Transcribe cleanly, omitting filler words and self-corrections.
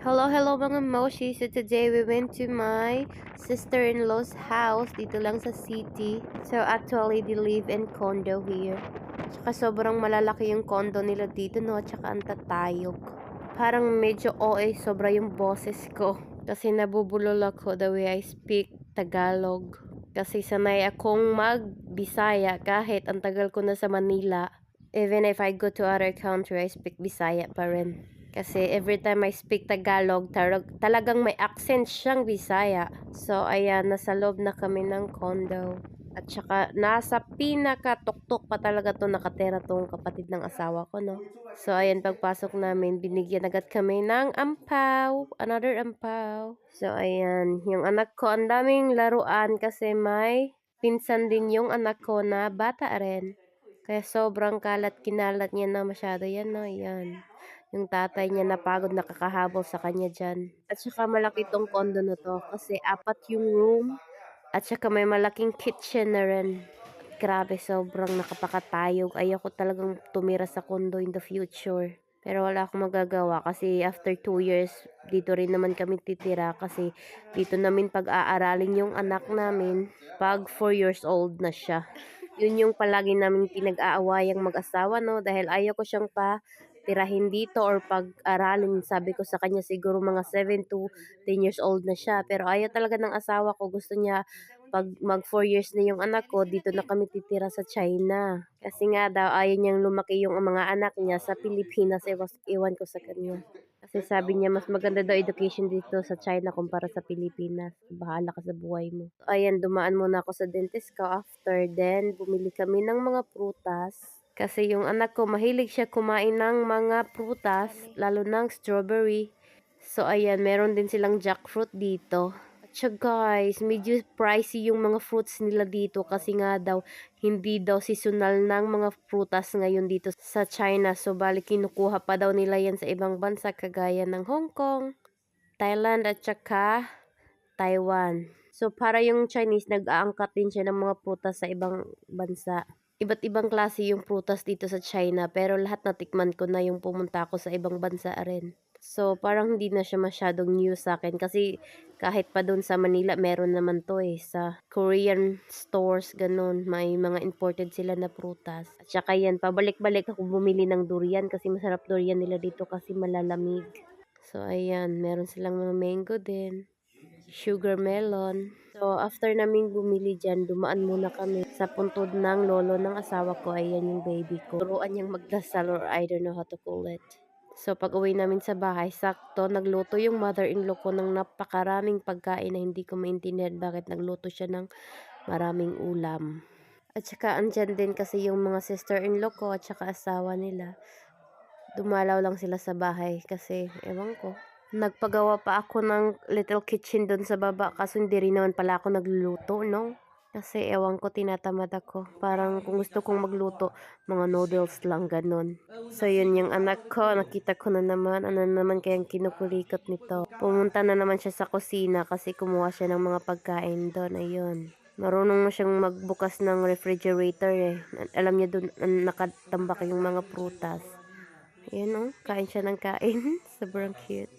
Hello mga Moshi. So today we went to my sister-in-law's house dito lang sa city. So actually they live in condo here. Tsaka sobrang malalaki yung condo nila dito, no? Tsaka ang tatayog. Parang medyo OA sobra yung boses ko. Kasi nabubulol ako the way I speak Tagalog. Kasi sanay akong mag-Bisaya kahit ang tagal ko na sa Manila. Even if I go to other country, I speak Bisaya pa rin. Kasi every time I speak Tagalog, talagang may accent siyang Bisaya. So, ayan, nasa loob na kami ng condo. At saka, nasa pinaka-tuktok pa talaga to nakatera tong kapatid ng asawa ko, no? So, ayan, pagpasok namin, binigyan agad kami ng ampaw. Another ampaw. So, ayan, yung anak ko, ang daming laruan kasi may pinsan din yung anak ko na bata rin. Kaya sobrang kinalat niya na masyado yan, no? Ayan. Yung tatay niya napagod nakakahabol sa kanya dyan. At saka malaki tong condo na to kasi 4 yung room. At saka may malaking kitchen na rin. Grabe, sobrang nakapakatayog. Ayoko talagang tumira sa condo in the future. Pero wala akong magagawa kasi after 2 years, dito rin naman kami titira kasi dito namin pag-aaralin yung anak namin pag 4 years old na siya. Yun yung palagi namin pinag-aawayang mag-asawa, no? Dahil ayaw ko siyang tirahin dito or pag-aralin. Sabi ko sa kanya siguro mga 7 to 10 years old na siya. Pero ayaw talaga ng asawa ko. Gusto niya pag mag 4 years na yung anak ko, dito na kami titira sa China. Kasi nga daw ayaw niyang lumaki yung mga anak niya sa Pilipinas. Iwan ko sa kanya. Kasi sabi niya mas maganda daw education dito sa China kumpara sa Pilipinas. Bahala ka sa buhay mo. Ayan, dumaan muna ako sa dentist ko. After then, bumili kami ng mga prutas. Kasi yung anak ko, mahilig siya kumain ng mga prutas, lalo ng strawberry. So, ayan, meron din silang jackfruit dito. At siya guys, medyo pricey yung mga fruits nila dito kasi nga daw, hindi daw seasonal ng mga prutas ngayon dito sa China. So, bali kinukuha pa daw nila yan sa ibang bansa kagaya ng Hong Kong, Thailand at saka Taiwan. So, para yung Chinese, nag-aangkat din siya ng mga prutas sa ibang bansa. Iba't ibang klase yung prutas dito sa China, pero lahat natikman ko na yung pumunta ako sa ibang bansa rin. So, parang hindi na siya masyadong new sa akin kasi kahit pa doon sa Manila, meron naman to sa Korean stores, ganun. May mga imported sila na prutas. At saka yan, pabalik-balik ako bumili ng durian kasi masarap durian nila dito kasi malalamig. So, ayan, meron silang mga mango din. Sugar melon. So, after naming bumili dyan, dumaan muna kami sa puntod ng lolo ng asawa ko. Ayan yung baby ko. Turuan niyang magdasal or I don't know how to call it. So, pag uwi namin sa bahay, sakto, nagluto yung mother-in-law ko ng napakaraming pagkain na hindi ko maintindihan bakit nagluto siya ng maraming ulam. At saka, andyan din kasi yung mga sister-in-law ko at saka asawa nila. Dumalaw lang sila sa bahay kasi, ewan ko. Nagpagawa pa ako ng little kitchen doon sa baba kaso hindi rin naman pala ako nagluluto, no? Kasi ewan ko, tinatamad ako. Parang kung gusto kong magluto, mga noodles lang, ganun. So yun yung anak ko, nakita ko na naman, ano naman kayang kinukulikot nito. Pumunta na naman siya sa kusina kasi kumuha siya ng mga pagkain doon, ayun. Marunong na siyang magbukas ng refrigerator Alam niya doon nakatambak yung mga prutas. Ayan kain siya ng kain. Sobrang cute.